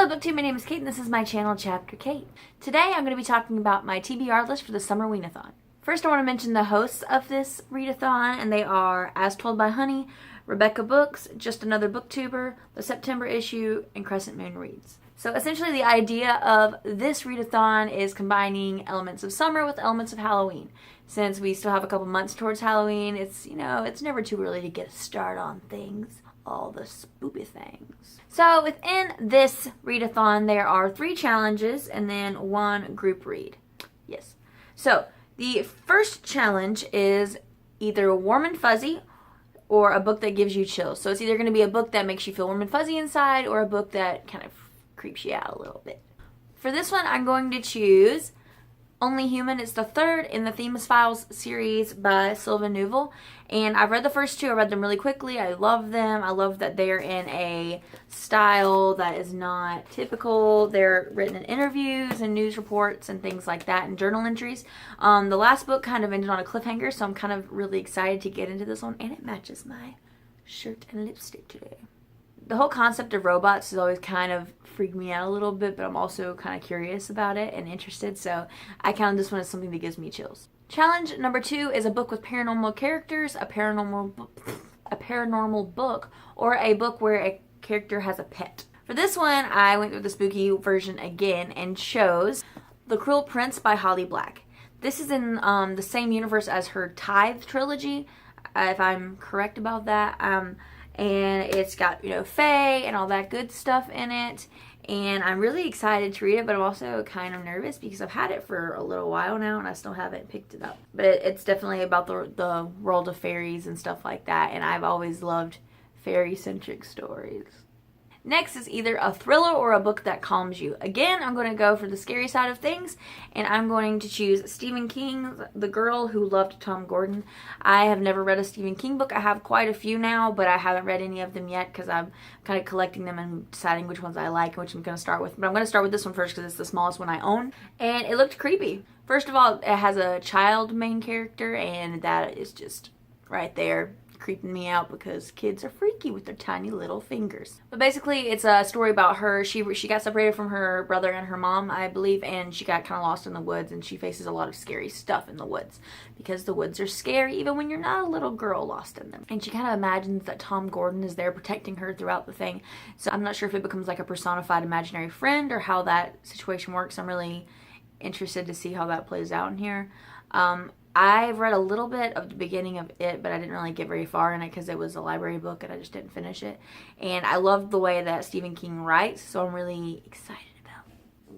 Hello BookTube, my name is Kate and this is my channel Chapter Kate. Today I'm going to be talking about my TBR list for the Summerween-A-Thon. First I want to mention the hosts of this readathon, and they are As Told by Honey, Rebecca Books, Just Another Booktuber, The September Issue, and Crescent Moon Reads. So essentially the idea of this readathon is combining elements of summer with elements of Halloween. Since we still have a couple months towards Halloween, it's never too early to get a start on things. All the spoopy things. So within this readathon there are 3 challenges and then 1 group read. Yes. So the first challenge is either warm and fuzzy or a book that gives you chills. So it's either going to be a book that makes you feel warm and fuzzy inside or a book that kind of creeps you out a little bit. For this one I'm going to choose Only Human. It's the 3rd in the Themis Files series by Sylvain Neuvel. And I've read the first 2. I read them really quickly. I love them. I love that they're in a style that is not typical. They're written in interviews and news reports and things like that and journal entries. The last book kind of ended on a cliffhanger, so I'm kind of really excited to get into this one. And it matches my shirt and lipstick today. The whole concept of robots has always kind of freaked me out a little bit, but I'm also kind of curious about it and interested, so I count this one as something that gives me chills. Challenge number 2 is a book with paranormal characters, a paranormal book, or a book where a character has a pet. For this one, I went with the spooky version again and chose The Cruel Prince by Holly Black. This is in the same universe as her Tithe trilogy, if I'm correct about that. And it's got, fae and all that good stuff in it. And I'm really excited to read it, but I'm also kind of nervous because I've had it for a little while now and I still haven't picked it up. But it's definitely about the world of fairies and stuff like that, and I've always loved fairy-centric stories. Next is either a thriller or a book that calms you. Again, I'm going to go for the scary side of things, and I'm going to choose Stephen King's The Girl Who Loved Tom Gordon. I have never read a Stephen King book. I have quite a few now, but I haven't read any of them yet because I'm kind of collecting them and deciding which ones I like and which I'm going to start with. But I'm going to start with this one first because it's the smallest one I own, and it looked creepy. First of all, it has a child main character, and that is just right there creeping me out because kids are freaky with their tiny little fingers. But basically it's a story about her. She got separated from her brother and her mom, I believe, and she got kind of lost in the woods, and she faces a lot of scary stuff in the woods because the woods are scary even when you're not a little girl lost in them. And she kind of imagines that Tom Gordon is there protecting her throughout the thing. So I'm not sure if it becomes like a personified imaginary friend or how that situation works. I'm really interested to see how that plays out in here. I've read a little bit of the beginning of it, but I didn't really get very far in it because it was a library book and I just didn't finish it. And I love the way that Stephen King writes, so I'm really excited about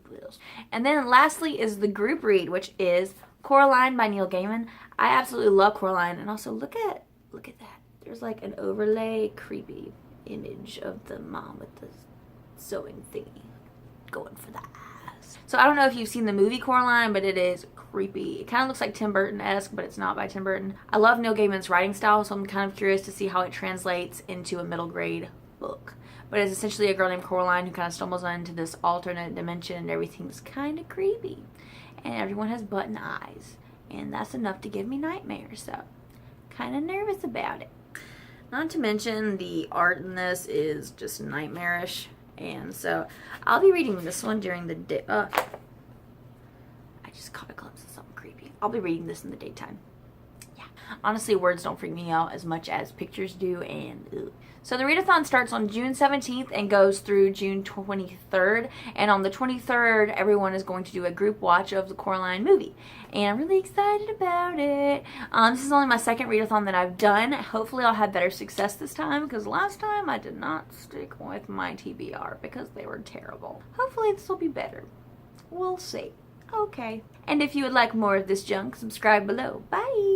this. And then lastly is the group read, which is Coraline by Neil Gaiman. I absolutely love Coraline, and also look at that. There's like an overlay creepy image of the mom with the sewing thingy going for the eyes. So I don't know if you've seen the movie Coraline, but it is creepy. It kind of looks like Tim Burton-esque, but it's not by Tim Burton. I love Neil Gaiman's writing style, so I'm kind of curious to see how it translates into a middle grade book. But it's essentially a girl named Coraline who kind of stumbles into this alternate dimension and everything's kind of creepy. And everyone has button eyes. And that's enough to give me nightmares, so kind of nervous about it. Not to mention the art in this is just nightmarish. And so I'll be reading this one during the day. Just caught a glimpse of something creepy. I'll be reading this in the daytime. Yeah. Honestly, words don't freak me out as much as pictures do, and ugh. So the readathon starts on June 17th and goes through June 23rd. And on the 23rd, everyone is going to do a group watch of the Coraline movie. And I'm really excited about it. This is only my 2nd readathon that I've done. Hopefully I'll have better success this time, because last time I did not stick with my TBR because they were terrible. Hopefully this will be better. We'll see. Okay. And if you would like more of this junk, subscribe below. Bye!